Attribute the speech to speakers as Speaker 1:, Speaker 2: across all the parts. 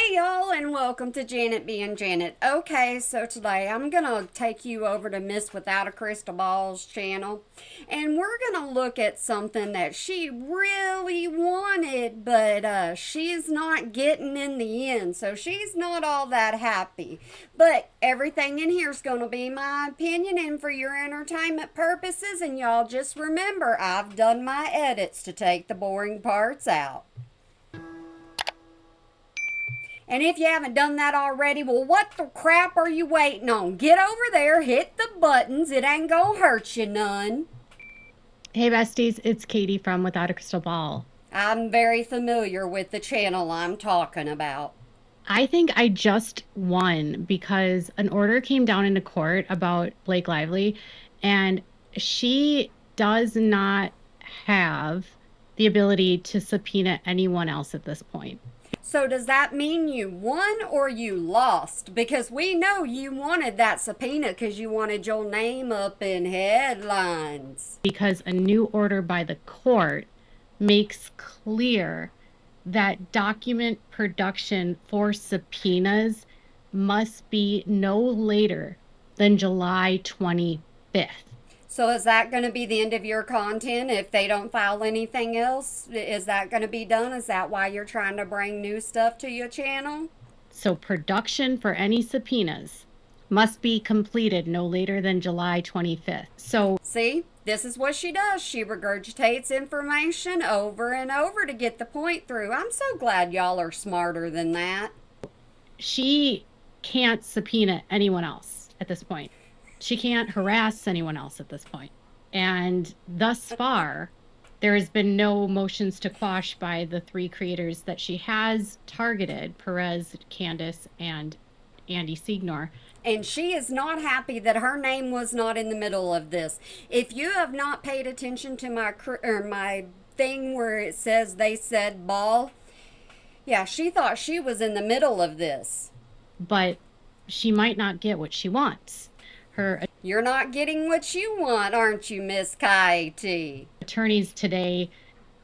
Speaker 1: Hey y'all, and welcome to Janet being Janet. Okay, so today I'm gonna take you over to Miss Without a Crystal Ball's channel, and we're gonna look at something that she really wanted, but she's not getting in the end, so she's not all that happy. But everything in here is gonna be my opinion and for your entertainment purposes, and y'all just remember I've done my edits to take the boring parts out. And if you haven't done that already, well, what the crap are you waiting on? Get over there, hit the buttons. It ain't gonna hurt you none.
Speaker 2: Hey besties, it's Katie from Without a Crystal Ball.
Speaker 1: I'm very familiar with the channel I'm talking about.
Speaker 2: I think I just won because an order came down into court about Blake Lively, and she does not have the ability to subpoena anyone else at this point.
Speaker 1: So, does that mean you won or you lost? Because we know you wanted that subpoena because you wanted your name up in headlines.
Speaker 2: Because a new order by the court makes clear that document production for subpoenas must be no later than July 25th.
Speaker 1: So, is that going to be the end of your content if they don't file anything else? Is that going to be done? Is that why you're trying to bring new stuff to your channel?
Speaker 2: So production for any subpoenas must be completed no later than July 25th. So
Speaker 1: See, this is what she does. She regurgitates information over and over to get the point through. I'm so glad y'all are smarter than that.
Speaker 2: she can't subpoena anyone else at this point. She can't harass anyone else at this point. And thus far, there has been no motions to quash by the three creators that she has targeted, Perez, Candace, and Andy Signor.
Speaker 1: And she is not happy that her name was not in the middle of this. If you have not paid attention to my thing where it says they said ball, yeah, she thought she was in the middle of this.
Speaker 2: But she might not get what she wants. Her
Speaker 1: You're not getting what you want, aren't you, Miss Katie?
Speaker 2: attorneys today,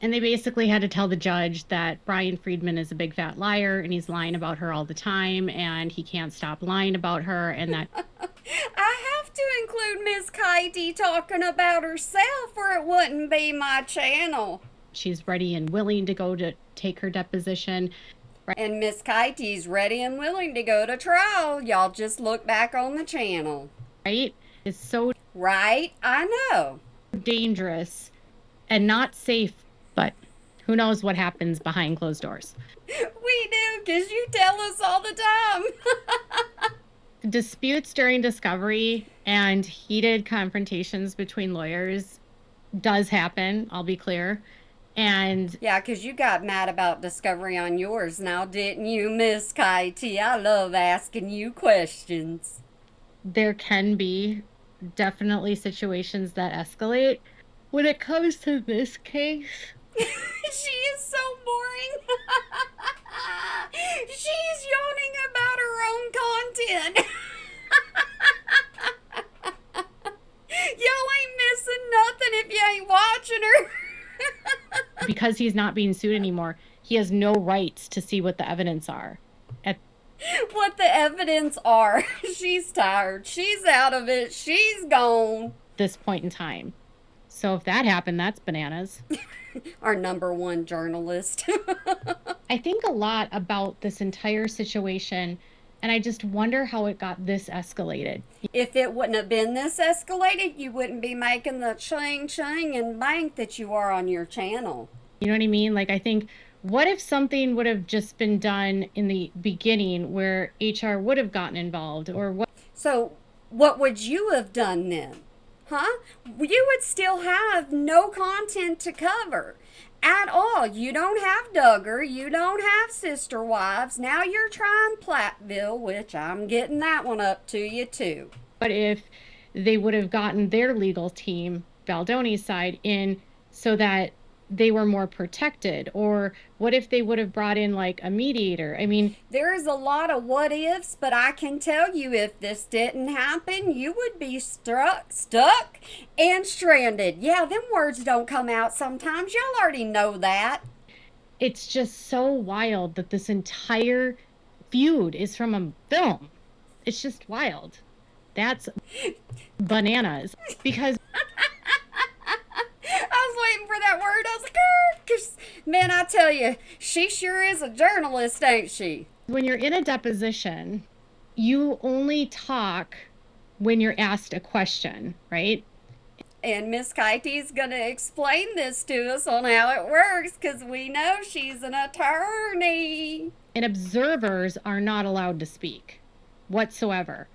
Speaker 2: and they basically had to tell the judge that Brian Friedman is a big fat liar and he's lying about her all the time and he can't stop lying about her, and that
Speaker 1: I have to include Miss Katie talking about herself or it wouldn't be my channel.
Speaker 2: she's ready and willing to go to take her deposition.
Speaker 1: And Miss Katie's ready and willing to go to trial. Y'all just look back on the channel.
Speaker 2: Right? Is so
Speaker 1: Right? I know.
Speaker 2: dangerous and not safe, but who knows what happens behind closed doors.
Speaker 1: We do, because you tell us all the time.
Speaker 2: Disputes during discovery and heated confrontations between lawyers does happen, I'll be clear. And
Speaker 1: Yeah, because you got mad about discovery on yours now, didn't you, Miss Katie? I love asking you questions.
Speaker 2: there can be definitely situations that escalate. When it comes to this case,
Speaker 1: She is so boring. She's yawning about her own content. Y'all ain't missing nothing if you ain't watching her.
Speaker 2: because he's not being sued anymore, he has no rights to see what the evidence are at
Speaker 1: What the evidence are. She's tired. She's out of it. She's gone.
Speaker 2: this point in time. So if that happened, that's bananas.
Speaker 1: Our number one journalist.
Speaker 2: I think a lot about this entire situation, and I just wonder how it got this escalated.
Speaker 1: If it wouldn't have been this escalated, you wouldn't be making the ching ching and bank that you are on your channel.
Speaker 2: You know what I mean? Like, I think, what if something would have just been done in the beginning where HR would have gotten involved, or what?
Speaker 1: So, what would you have done then? Huh? You would still have no content to cover at all. You don't have Duggar. You don't have Sister Wives. Now you're trying Platteville, which I'm getting that one up to you too.
Speaker 2: What if they would have gotten their legal team, Baldoni's side, in so that they were more protected? Or what if they would have brought in like a mediator? I mean,
Speaker 1: There is a lot of what ifs, but I can tell you if this didn't happen, you would be stuck, and stranded. Yeah, them words don't come out sometimes. Y'all already know that.
Speaker 2: it's just so wild that this entire feud is from a film. It's just wild. That's bananas. Because
Speaker 1: I was waiting for that word. I was like, because, man, I tell you, she sure is a journalist, ain't she?
Speaker 2: when you're in a deposition, you only talk when you're asked a question, right?
Speaker 1: And Miss Kitey's going to explain this to us on how it works because we know she's an attorney.
Speaker 2: And observers are not allowed to speak whatsoever.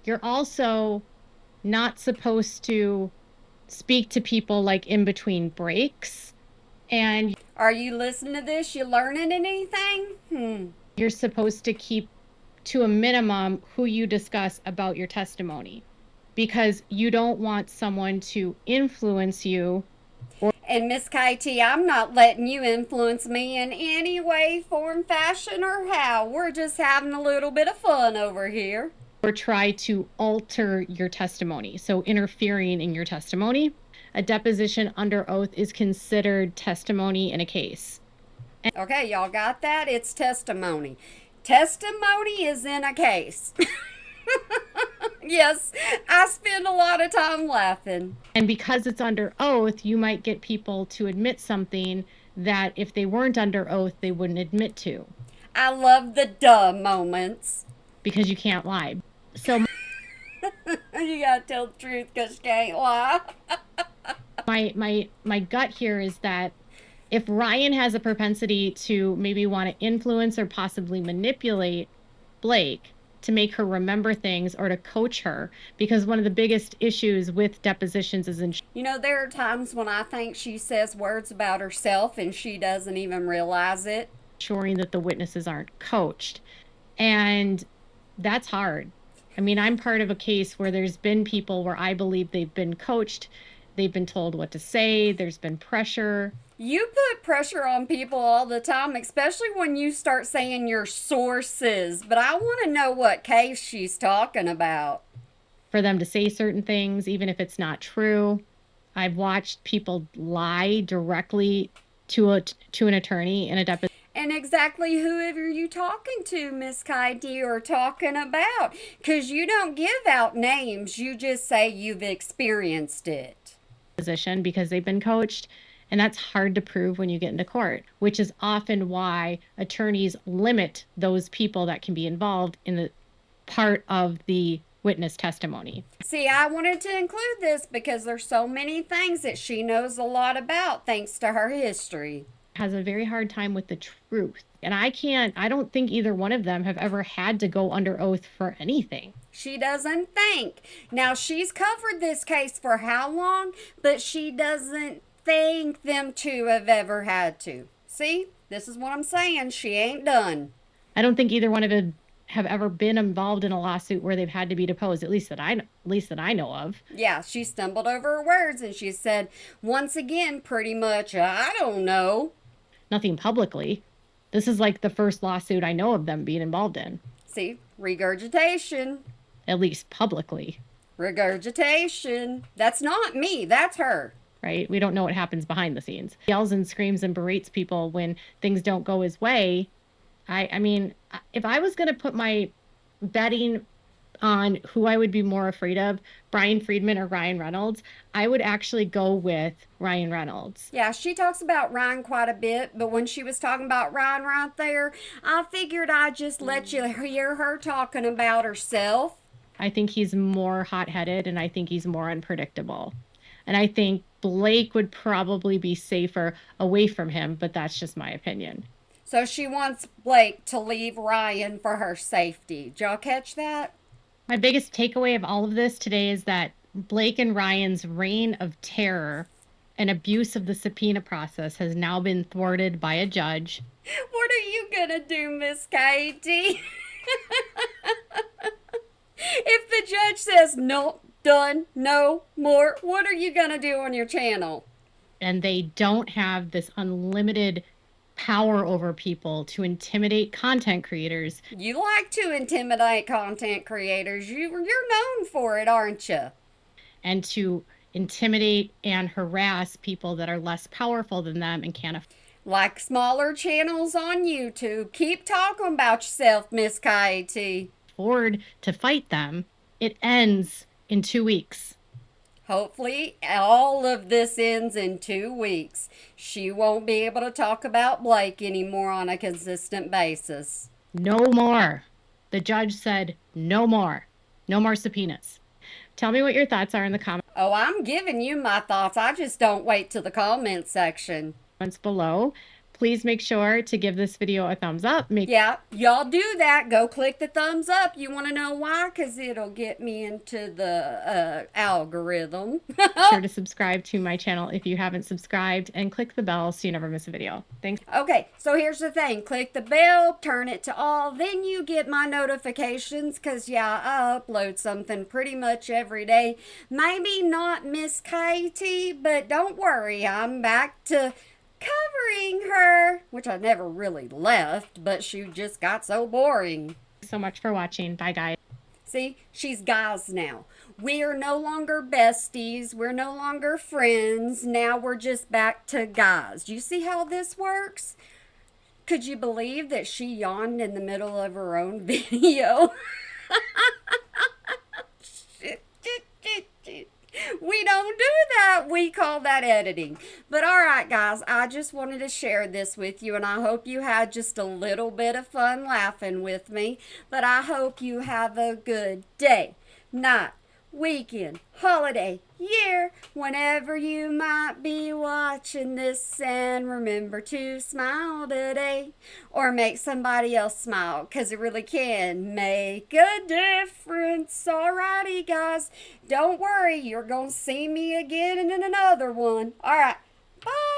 Speaker 2: You're also not supposed to speak to people like in between breaks. And
Speaker 1: Are you listening to this? You learning anything?
Speaker 2: you're supposed to keep to a minimum who you discuss about your testimony because you don't want someone to influence you.
Speaker 1: And Miss Kitey, I'm not letting you influence me in any way, form, fashion, or how. We're just having a little bit of fun over here.
Speaker 2: Or try to alter your testimony. So interfering in your testimony. A deposition under oath is considered testimony in a case.
Speaker 1: Okay, y'all got that? It's testimony. Testimony is in a case. Yes, I spend a lot of time laughing.
Speaker 2: And because it's under oath, you might get people to admit something that if they weren't under oath, they wouldn't admit to.
Speaker 1: I love the duh moments.
Speaker 2: Because you can't lie. So
Speaker 1: You gotta tell the truth because you can't lie.
Speaker 2: my gut here is that if Ryan has a propensity to maybe want to influence or possibly manipulate Blake to make her remember things or to coach her, because one of the biggest issues with depositions is
Speaker 1: You know, there are times when I think she says words about herself and she doesn't even realize it.
Speaker 2: ensuring that the witnesses aren't coached. And that's hard. I mean, I'm part of a case where there's been people where I believe they've been coached, they've been told what to say, there's been pressure.
Speaker 1: You put pressure on people all the time, especially when you start saying your sources. But I want to know what case she's talking about.
Speaker 2: For them to say certain things, even if it's not true. I've watched people lie directly to an attorney in a deposition.
Speaker 1: And exactly who are you talking to, Miss Kitey, or talking about? Because you don't give out names. You just say you've experienced it.
Speaker 2: Because they've been coached, and that's hard to prove when you get into court, which is often why attorneys limit those people that can be involved in the part of the witness testimony.
Speaker 1: See, I wanted to include this because there's so many things that she knows a lot about thanks to her history.
Speaker 2: Has a very hard time with the truth. And I don't think either one of them have ever had to go under oath for anything.
Speaker 1: She doesn't think. Now, she's covered this case for how long, but she doesn't think them two have ever had to. See, this is what I'm saying. She ain't done.
Speaker 2: I don't think either one of them have ever been involved in a lawsuit where they've had to be deposed, at least that I know of.
Speaker 1: Yeah, she stumbled over her words and she said, once again, pretty much, I don't know.
Speaker 2: Nothing publicly. This is like the first lawsuit I know of them being involved in.
Speaker 1: See, regurgitation.
Speaker 2: At least publicly.
Speaker 1: Regurgitation. That's not me, that's her.
Speaker 2: Right? We don't know what happens behind the scenes. He yells and screams and berates people when things don't go his way. I mean, if I was going to put my betting on who I would be more afraid of, Brian Friedman or Ryan Reynolds, I would actually go with Ryan Reynolds.
Speaker 1: Yeah, she talks about Ryan quite a bit, but when she was talking about Ryan right there, I figured I'd just let you hear her talking about herself.
Speaker 2: I think he's more hot-headed, and I think he's more unpredictable. And I think Blake would probably be safer away from him, but that's just my opinion.
Speaker 1: So she wants Blake to leave Ryan for her safety. Did y'all catch that?
Speaker 2: My biggest takeaway of all of this today is that Blake and Ryan's reign of terror and abuse of the subpoena process has now been thwarted by a judge.
Speaker 1: What are you gonna do, Miss Katie? If the judge says no, done, no more, what are you gonna do on your channel?
Speaker 2: And they don't have this unlimited power over people to intimidate content creators.
Speaker 1: You like to intimidate content creators. You're known for it, aren't you?
Speaker 2: And to intimidate and harass people that are less powerful than them and can't afford.
Speaker 1: Like smaller channels on YouTube. Keep talking about yourself, Miss Coyote.
Speaker 2: Afford to fight them. It ends in 2 weeks.
Speaker 1: Hopefully, all of this ends in 2 weeks. She won't be able to talk about Blake anymore on a consistent basis.
Speaker 2: No more. The judge said no more. No more subpoenas. Tell me what your thoughts are in the comments
Speaker 1: Oh, I'm giving you my thoughts. I just don't wait till the comment section.
Speaker 2: below. Please make sure to give this video a thumbs up.
Speaker 1: Yeah, y'all do that. Go click the thumbs up. You want to know why? Because it'll get me into the algorithm.
Speaker 2: Sure to subscribe to my channel if you haven't subscribed, and click the bell so you never miss a video. Thanks.
Speaker 1: Okay, so here's the thing. Click the bell, turn it to all, then you get my notifications because, yeah, I upload something pretty much every day. Maybe not Miss Katie, but don't worry. I'm back to covering her, which I never really left, but she just got so boring.
Speaker 2: Thanks so much for watching. Bye, guys.
Speaker 1: See, she's guys now. We are no longer besties. We're no longer friends. Now we're just back to guys. Do you see how this works? Could you believe that she yawned in the middle of her own video? We don't do that. We call that editing. But all right, guys, I just wanted to share this with you, and I hope you had just a little bit of fun laughing with me. But I hope you have a good day, night, weekend, holiday, year, whenever you might be watching this. And remember to smile today, or make somebody else smile, because it really can make a difference. Alrighty, guys, don't worry, you're gonna see me again in another one. All right, bye.